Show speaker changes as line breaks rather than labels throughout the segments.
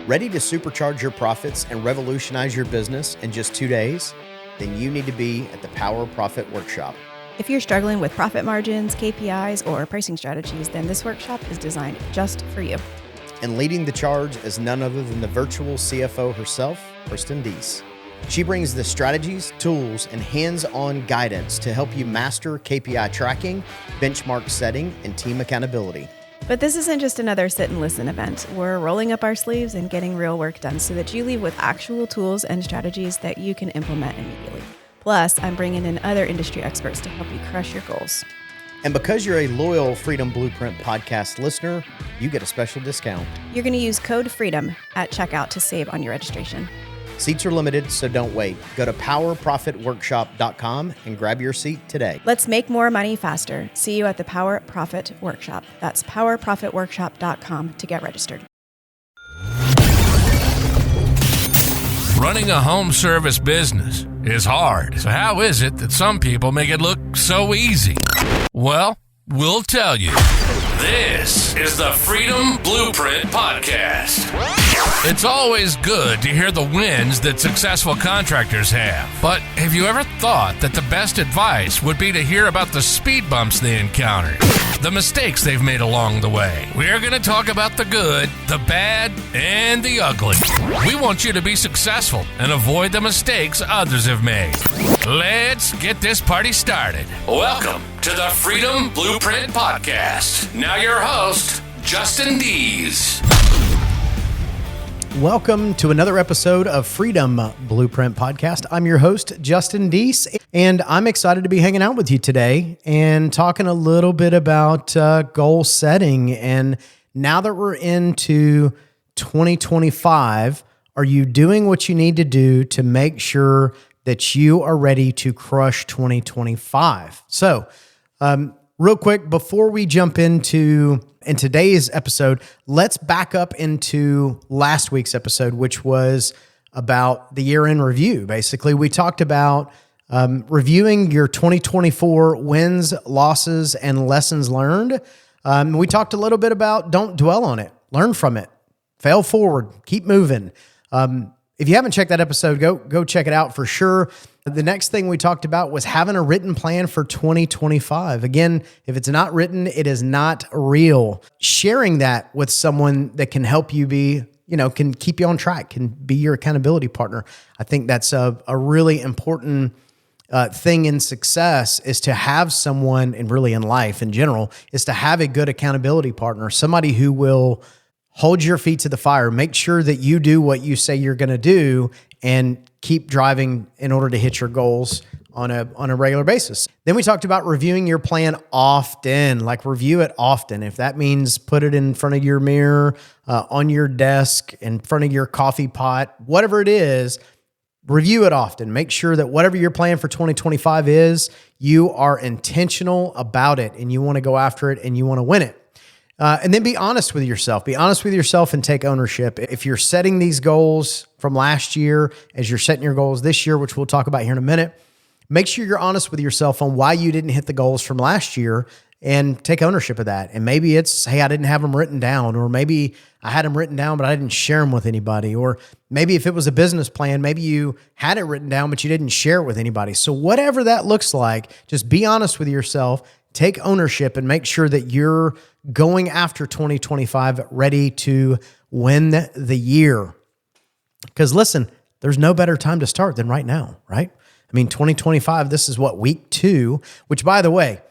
Ready to supercharge your profits and revolutionize your business in just 2 days? Then you need to be at the Power Profit Workshop.
If you're struggling with profit margins, KPIs, or pricing strategies, then this workshop is designed just for you.
And leading the charge is none other than the virtual CFO herself, Deese. She brings the strategies, tools, and hands-on guidance to help you master KPI tracking, benchmark setting, and team accountability.
But this isn't just another sit and listen event. We're rolling up our sleeves and getting real work done so that you leave with actual tools and strategies that you can implement immediately. Plus, I'm bringing in other industry experts to help you crush your goals.
And because you're a loyal Freedom Blueprint podcast listener, you get a special discount.
You're going to use code FREEDOM at checkout to save on your registration.
Seats are limited, so don't wait. Go to powerprofitworkshop.com and grab your seat today.
Let's make more money faster. See you at the Power Profit Workshop. That's powerprofitworkshop.com to get registered.
Running a home service business is hard. So how is it that some people make it look so easy? Well, we'll tell you. This is the Freedom Blueprint Podcast. It's always good to hear the wins that successful contractors have. But have you ever thought that the best advice would be to hear about the speed bumps they encountered, the mistakes they've made along the way? We're going to talk about the good, the bad, and the ugly. We want you to be successful and avoid the mistakes others have made. Let's get this party started. Welcome to the Freedom Blueprint Podcast. Now your host, Deese.
Welcome to another episode of Freedom Blueprint Podcast. I'm your host, Deese, and I'm excited to be hanging out with you today and talking a little bit about goal setting. And now that we're into 2025, are you doing what you need to do to make sure that you are ready to crush 2025? So, real quick, before we jump in today's episode, let's back up into last week's episode, which was about the year-end review. Basically, we talked about reviewing your 2024 wins, losses, and lessons learned. We talked a little bit about don't dwell on it, learn from it, fail forward, keep moving. If you haven't checked that episode, go check it out for sure. The next thing we talked about was having a written plan for 2025. Again, if it's not written, it is not real. Sharing that with someone that can help you can keep you on track, can be your accountability partner. I think that's a really important thing in success, is to have someone, and really in life in general, is to have a good accountability partner, somebody who will hold your feet to the fire, make sure that you do what you say you're going to do, and keep driving in order to hit your goals on a regular basis. Then we talked about reviewing your plan often, like review it often. If that means put it in front of your mirror, on your desk, in front of your coffee pot, whatever it is, review it often. Make sure that whatever your plan for 2025 is, you are intentional about it and you want to go after it and you want to win it. And then be honest with yourself. Be honest with yourself and take ownership. If you're setting these goals from last year, as you're setting your goals this year, which we'll talk about here in a minute, make sure you're honest with yourself on why you didn't hit the goals from last year and take ownership of that. And maybe it's, hey, I didn't have them written down, or maybe I had them written down, but I didn't share them with anybody. Or maybe if it was a business plan, maybe you had it written down, but you didn't share it with anybody. So whatever that looks like, just be honest with yourself, take ownership, and make sure that you're going after 2025 ready to win the year. Because listen, there's no better time to start than right now, right? I mean, 2025, this is what, week 2, which, by the way,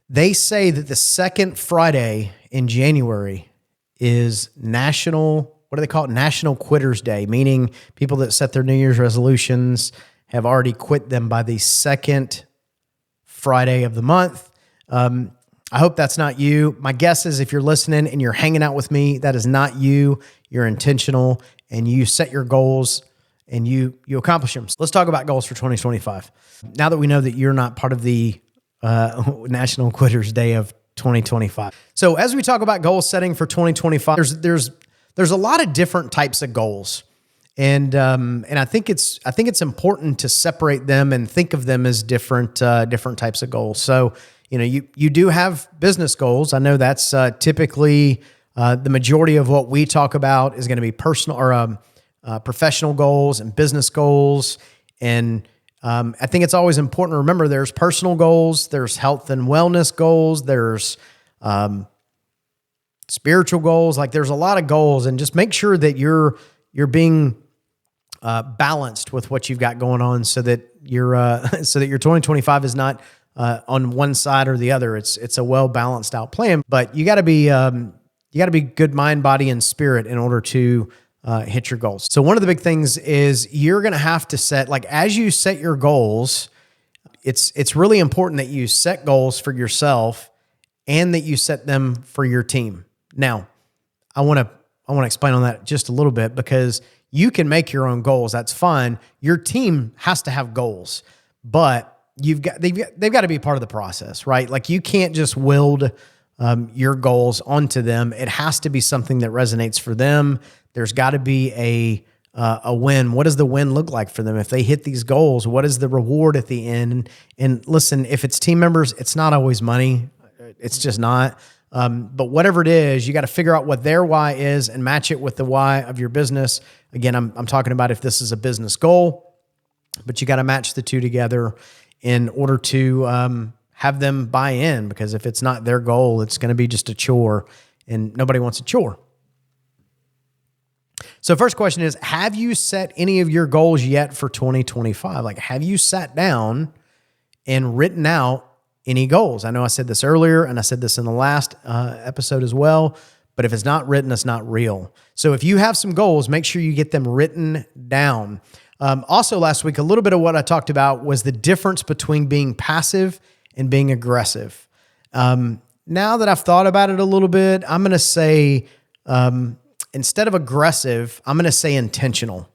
they say that the second Friday in January is National Quitters Day, meaning people that set their New Year's resolutions have already quit them by the second Friday of the month. I hope that's not you. My guess is if you're listening and you're hanging out with me, that is not you. You're intentional and you set your goals and you accomplish them. So let's talk about goals for 2025. Now that we know that you're not part of the National Quitters Day of 2025. So as we talk about goal setting for 2025, there's a lot of different types of goals. And I think it's important to separate them and think of them as different types of goals. So, you do have business goals. I know that's typically The majority of what we talk about is going to be personal or professional goals and business goals. And I think it's always important to remember there's personal goals, there's health and wellness goals, there's spiritual goals. Like there's a lot of goals, and just make sure that you're being balanced with what you've got going on, so that your 2025 is not on one side or the other. It's a well balanced out plan, but you got to be good mind, body, and spirit in order to hit your goals. So one of the big things is you're going to have to set, like as you set your goals, it's really important that you set goals for yourself and that you set them for your team. Now, I want to explain on that just a little bit, because you can make your own goals. That's fine. Your team has to have goals, but they've got to be part of the process, right? Like you can't just wield your goals onto them. It has to be something that resonates for them. There's got to be a win. What does the win look like for them? If they hit these goals, what is the reward at the end? And listen, if it's team members, it's not always money. It's just not. But whatever it is, you got to figure out what their why is and match it with the why of your business. Again, I'm talking about if this is a business goal, but you got to match the two together in order to have them buy in, because if it's not their goal, it's going to be just a chore, and nobody wants a chore. So first question is, have you set any of your goals yet for 2025? Like, have you sat down and written out any goals? I know I said this earlier, and I said this in the last episode as well, but if it's not written, it's not real. So if you have some goals, make sure you get them written down. Also last week, a little bit of what I talked about was the difference between being passive and being aggressive. Now that I've thought about it a little bit, I'm going to say, instead of aggressive, I'm going to say intentional.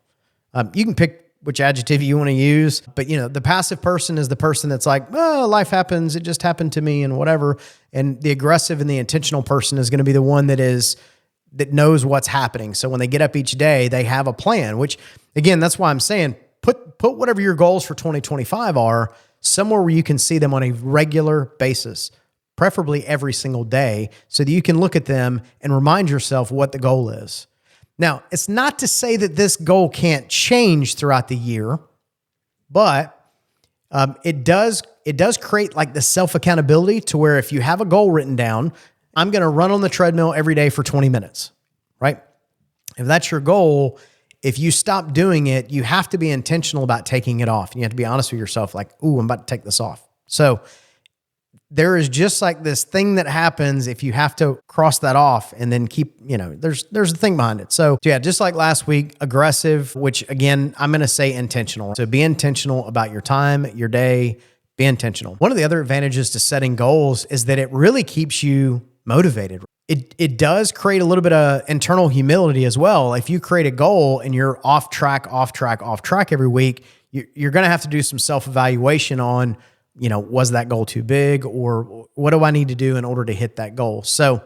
You can pick which adjective you want to use, but the passive person is the person that's like, oh, life happens. It just happened to me and whatever. And the aggressive and the intentional person is going to be the one that knows what's happening. So when they get up each day, they have a plan, which again, that's why I'm saying put whatever your goals for 2025 are somewhere where you can see them on a regular basis, preferably every single day, so that you can look at them and remind yourself what the goal is. Now, it's not to say that this goal can't change throughout the year, but it does create like the self-accountability to where if you have a goal written down, I'm going to run on the treadmill every day for 20 minutes, right? If that's your goal, if you stop doing it, you have to be intentional about taking it off. You have to be honest with yourself, like, ooh, I'm about to take this off. So there is just like this thing that happens if you have to cross that off and then keep, there's a thing behind it. So yeah, just like last week, aggressive, which again, I'm going to say intentional. So be intentional about your time, your day, be intentional. One of the other advantages to setting goals is that it really keeps you motivated. It does create a little bit of internal humility as well. If you create a goal and you're off track every week, you're going to have to do some self-evaluation on, was that goal too big, or what do I need to do in order to hit that goal? So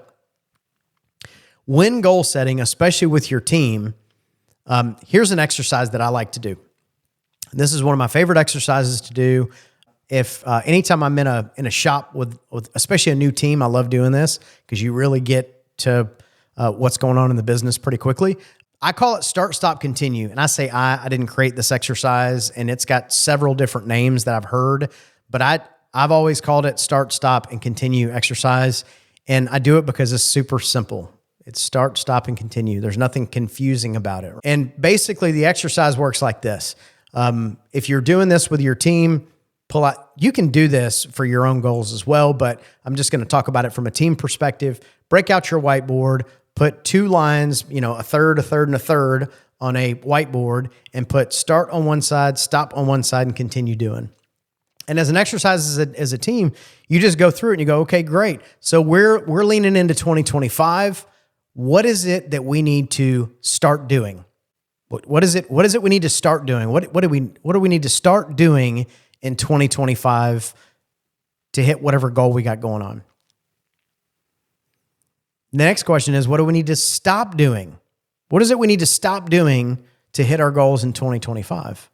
when goal setting, especially with your team, here's an exercise that I like to do. This is one of my favorite exercises to do. If anytime I'm in a shop with especially a new team, I love doing this because you really get to what's going on in the business pretty quickly. I call it start, stop, continue. And I say I didn't create this exercise, and it's got several different names that I've heard, but I've always called it start, stop, and continue exercise. And I do it because it's super simple. It's start, stop, and continue. There's nothing confusing about it. And basically the exercise works like this. If you're doing this with your team, pull out. You can do this for your own goals as well, but I'm just going to talk about it from a team perspective. Break out your whiteboard, put two lines, a third, and a third on a whiteboard, and put start on one side, stop on one side, and continue doing. And as an exercise as a team, you just go through it and you go, okay, great. So we're leaning into 2025. What is it that we need to start doing? What is it we need to start doing? What do we need to start doing in 2025 to hit whatever goal we got going on? The next question is, what do we need to stop doing? What is it we need to stop doing to hit our goals in 2025?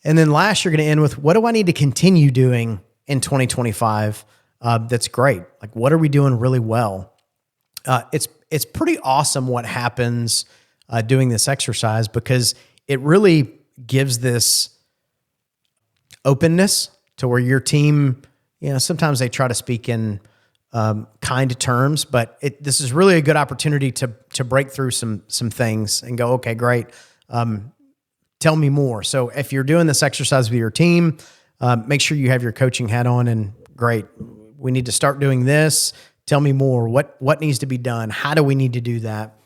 And then last, you're going to end with, what do I need to continue doing in 2025? That's great. Like, what are we doing really well? It's pretty awesome what happens doing this exercise, because it really gives this openness to where your team, sometimes they try to speak in kind terms, but this is really a good opportunity to break through some things and go, okay, great. Tell me more. So if you're doing this exercise with your team, make sure you have your coaching hat on, and great. We need to start doing this. Tell me more. What needs to be done? How do we need to do that?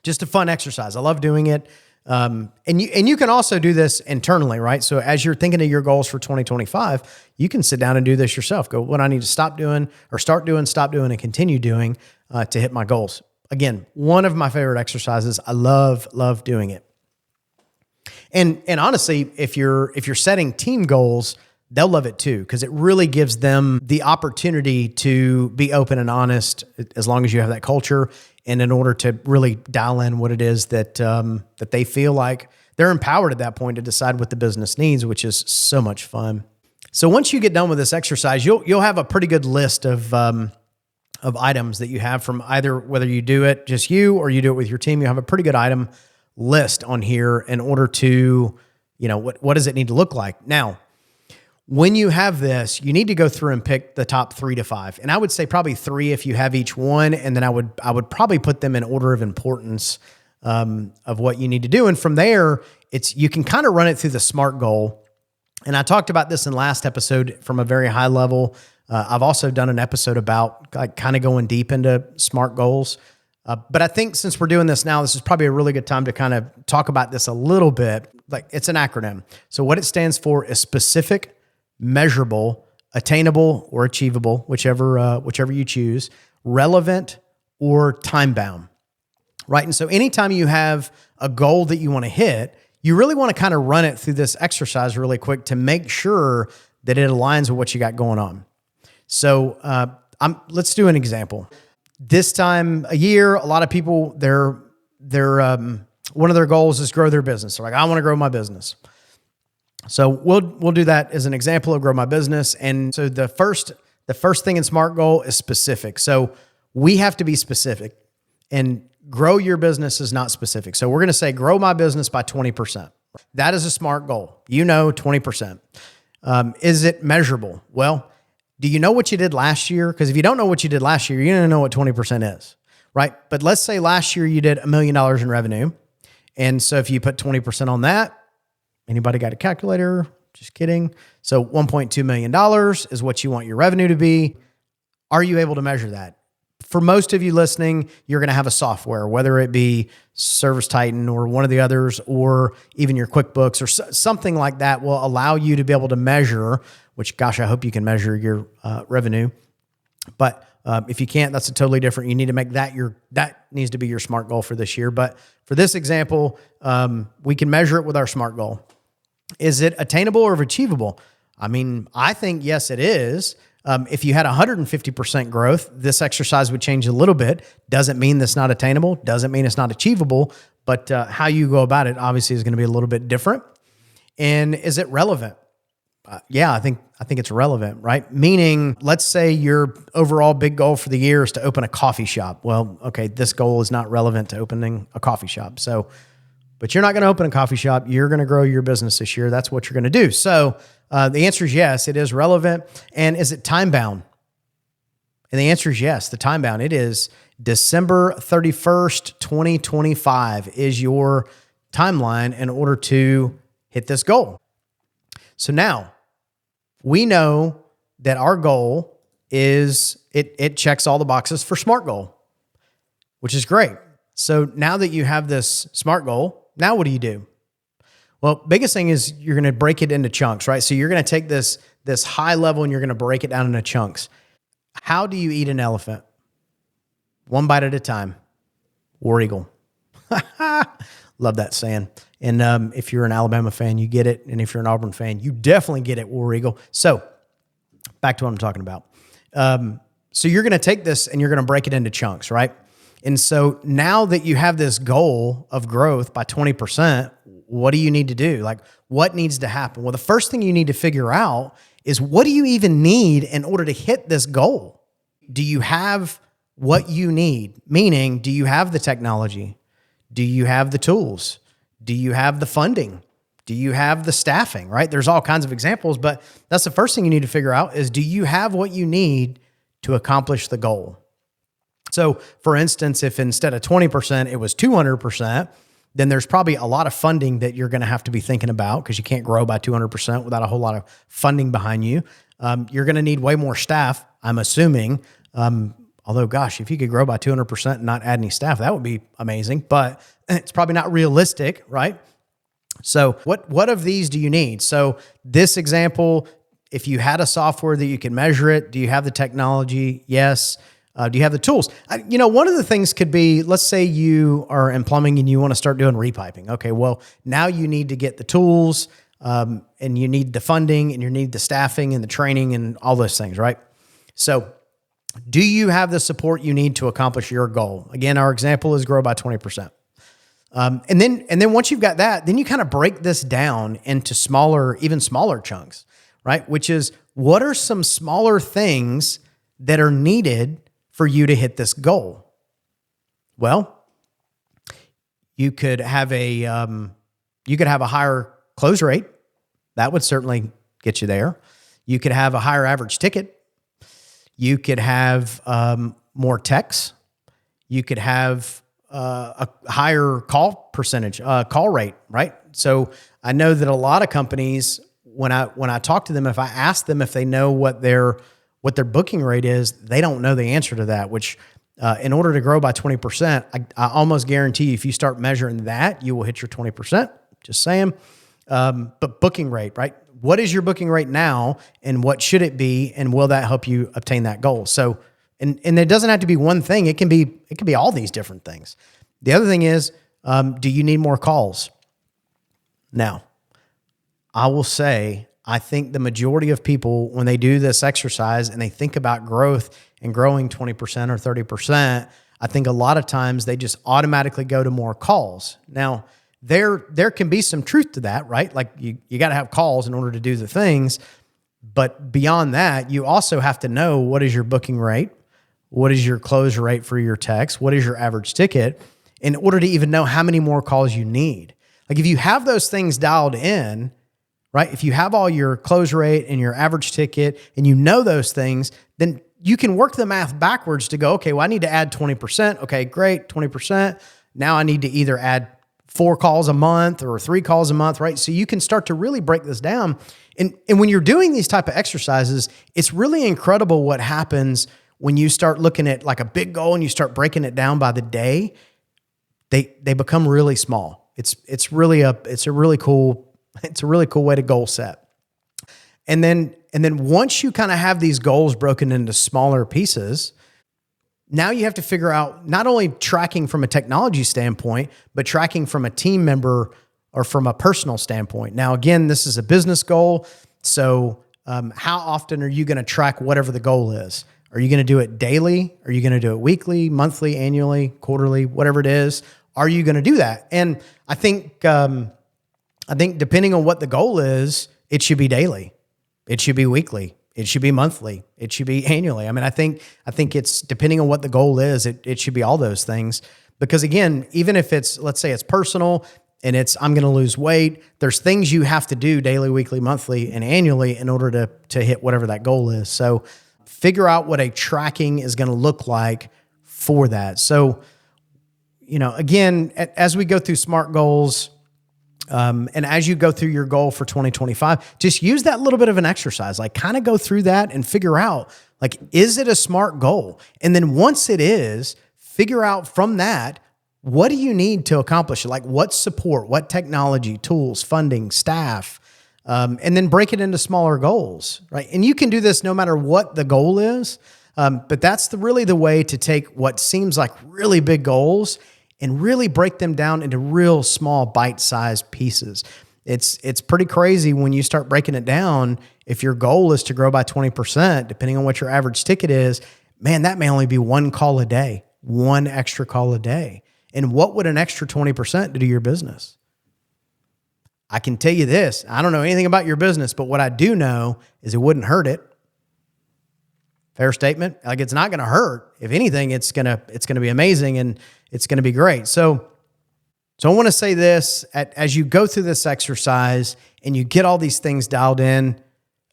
Just a fun exercise. I love doing it. And you can also do this internally, right? So as you're thinking of your goals for 2025, you can sit down and do this yourself. Go, what I need to stop doing, and continue doing to hit my goals. Again, one of my favorite exercises. I love doing it. And honestly, if you're setting team goals, they'll love it too, because it really gives them the opportunity to be open and honest, as long as you have that culture, and in order to really dial in what it is that they feel like they're empowered at that point to decide what the business needs, which is so much fun. So once you get done with this exercise, you'll have a pretty good list of items that you have from either whether you do it just you or you do it with your team. You have a pretty good item list on here in order to, what does it need to look like? Now, when you have this, you need to go through and pick the top 3 to 5. And I would say probably 3 if you have each one. And then I would probably put them in order of importance of what you need to do. And from there, you can kind of run it through the SMART goal. And I talked about this in last episode from a very high level. I've also done an episode about kind of going deep into SMART goals. But I think since we're doing this now, this is probably a really good time to kind of talk about this a little bit. Like, it's an acronym. So what it stands for is specific, measurable, attainable, or achievable, whichever you choose, relevant, or time-bound, right? And so anytime you have a goal that you want to hit, you really want to kind of run it through this exercise really quick to make sure that it aligns with what you got going on. So let's do an example. This time a year, a lot of people, they're one of their goals is grow their business. They're like, I want to grow my business. So we'll do that as an example of grow my business. And so the first thing in SMART goal is specific. So we have to be specific, and grow your business is not specific. So we're going to say grow my business by 20%. That is a SMART goal. 20%. Is it measurable? Well, do you know what you did last year? Because if you don't know what you did last year, you don't know what 20% is, right? But let's say last year you did $1 million in revenue. And so if you put 20% on that, anybody got a calculator? Just kidding. So $1.2 million is what you want your revenue to be. Are you able to measure that? For most of you listening, you're going to have a software, whether it be Service Titan or one of the others, or even your QuickBooks or something like that will allow you to be able to measure, which, gosh, I hope you can measure your revenue. But if you can't, that's a totally different. You need to make that needs to be your SMART goal for this year. But for this example, we can measure it with our SMART goal. Is it attainable or achievable? I mean, I think, yes, it is. If you had 150% growth, this exercise would change a little bit. Doesn't mean that's not attainable. Doesn't mean it's not achievable. But how you go about it obviously is going to be a little bit different. And is it relevant? Yeah, I think it's relevant, right? Meaning, let's say your overall big goal for the year is to open a coffee shop. Well, okay, this goal is not relevant to opening a coffee shop. So, but you're not going to open a coffee shop. You're going to grow your business this year. That's what you're going to do. So the answer is yes, it is relevant. And is it time bound? And the answer is yes, the time bound. It is December 31st, 2025 is your timeline in order to hit this goal. So now we know that our goal is, it checks all the boxes for SMART goal, which is great. So now that you have this SMART goal, now what do? Well, biggest thing is you're going to break it into chunks, right? So you're going to take this high level and you're going to break it down into chunks. How do you eat an elephant? One bite at a time. War Eagle. Love that saying. And if you're an Alabama fan, you get it. And if you're an Auburn fan, you definitely get it, War Eagle. So back to what I'm talking about. So you're going to take this and you're going to break it into chunks, right? And so now that you have this goal of growth by 20%, what do you need to do? Like, what needs to happen? Well, the first thing you need to figure out is, what do you even need in order to hit this goal? Do you have what you need, meaning, do you have the technology? Do you have the tools? Do you have the funding? Do you have the staffing, right? There's all kinds of examples, but that's the first thing you need to figure out is, do you have what you need to accomplish the goal? So for instance, if instead of 20%, it was 200%, then there's probably a lot of funding that you're going to have to be thinking about, because you can't grow by 200% without a whole lot of funding behind you. You're going to need way more staff, I'm assuming. Although, gosh, if you could grow by 200% and not add any staff, that would be amazing, but it's probably not realistic, right? So what of these do you need? So this example, if you had a software that you can measure it, do you have the technology? Yes. Do you have the tools? One of the things could be, let's say you are in plumbing and you want to start doing repiping. Okay, well, now you need to get the tools, and you need the funding, and you need the staffing and the training and all those things, right? So do you have the support you need to accomplish your goal? Again, our example is grow by 20%. And then once you've got that, then you kind of break this down into even smaller chunks, right? Which is, what are some smaller things that are needed for you to hit this goal? Well, you could have a higher close rate. That would certainly get you there. You could have a higher average ticket. You could have more techs. You could have a higher call percentage, call rate, right? So I know that a lot of companies, when I talk to them, if I ask them if they know what their booking rate is, they don't know the answer to that, which in order to grow by 20%, I almost guarantee you, if you start measuring that, you will hit your 20%, just saying. But booking rate, right? What is your booking rate now, and what should it be, and will that help you obtain that goal? So, and it doesn't have to be one thing. It can be all these different things. The other thing is, do you need more calls? Now, I will say, I think the majority of people, when they do this exercise and they think about growth and growing 20% or 30%, I think a lot of times they just automatically go to more calls. Now, there can be some truth to that, right? Like you got to have calls in order to do the things. But beyond that, you also have to know, what is your booking rate? What is your close rate for your techs? What is your average ticket? In order to even know how many more calls you need. Like if you have those things dialed in, right? If you have all your close rate and your average ticket and you know those things, then you can work the math backwards to go, okay, well, I need to add 20%. Okay, great, 20%. Now I need to either add 4 calls a month or 3 calls a month, right? So you can start to really break this down. And when you're doing these type of exercises, it's really incredible what happens when you start looking at like a big goal and you start breaking it down by the day. They become really small. It's a really cool way to goal set. And then once you kind of have these goals broken into smaller pieces, now you have to figure out not only tracking from a technology standpoint, but tracking from a team member or from a personal standpoint. Now, again, this is a business goal. So how often are you going to track whatever the goal is? Are you going to do it daily? Are you going to do it weekly, monthly, annually, quarterly, whatever it is? Are you going to do that? And I think depending on what the goal is, it should be daily. It should be weekly. It should be monthly. It should be annually. I mean, I think it's depending on what the goal is, it should be all those things. Because again, even if it's, let's say it's personal and I'm going to lose weight, there's things you have to do daily, weekly, monthly, and annually in order to hit whatever that goal is. So figure out what a tracking is going to look like for that. So, again, as we go through SMART goals, and as you go through your goal for 2025, just use that little bit of an exercise, like kind of go through that and figure out, like, is it a SMART goal? And then once it is, figure out from that, what do you need to accomplish it? Like what support, what technology, tools, funding, staff, and then break it into smaller goals, right? And you can do this no matter what the goal is. But that's really the way to take what seems like really big goals and really break them down into real small bite-sized pieces. It's pretty crazy when you start breaking it down. If your goal is to grow by 20%, depending on what your average ticket is, man, that may only be 1 call a day, 1 extra call a day. And what would an extra 20% do to your business? I can tell you this, I don't know anything about your business, but what I do know is it wouldn't hurt it. Fair statement. Like, it's not going to hurt. If anything, it's going to be amazing and it's going to be great. So I want to say this, as you go through this exercise and you get all these things dialed in,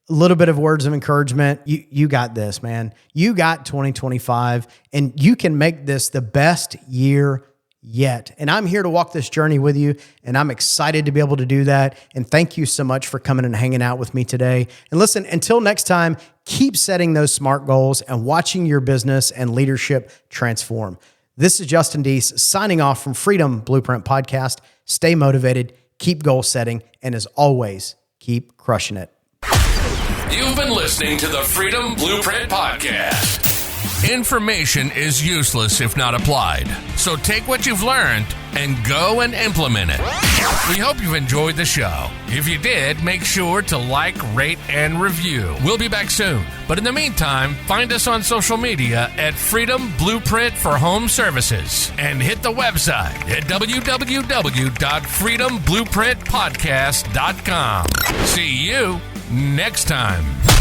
a little bit of words of encouragement. You got this, man. You got 2025, and you can make this the best year yet. And I'm here to walk this journey with you, and I'm excited to be able to do that. And thank you so much for coming and hanging out with me today. And listen, until next time, keep setting those SMART goals and watching your business and leadership transform. This is Justin Deese signing off from Freedom Blueprint Podcast. Stay motivated, keep goal setting, and as always, keep crushing it.
You've been listening to the Freedom Blueprint Podcast. Information is useless if not applied. So take what you've learned and go and implement it. We hope you've enjoyed the show. If you did, make sure to like, rate, and review. We'll be back soon. But in the meantime, find us on social media at Freedom Blueprint for Home Services and hit the website at www.freedomblueprintpodcast.com. See you next time.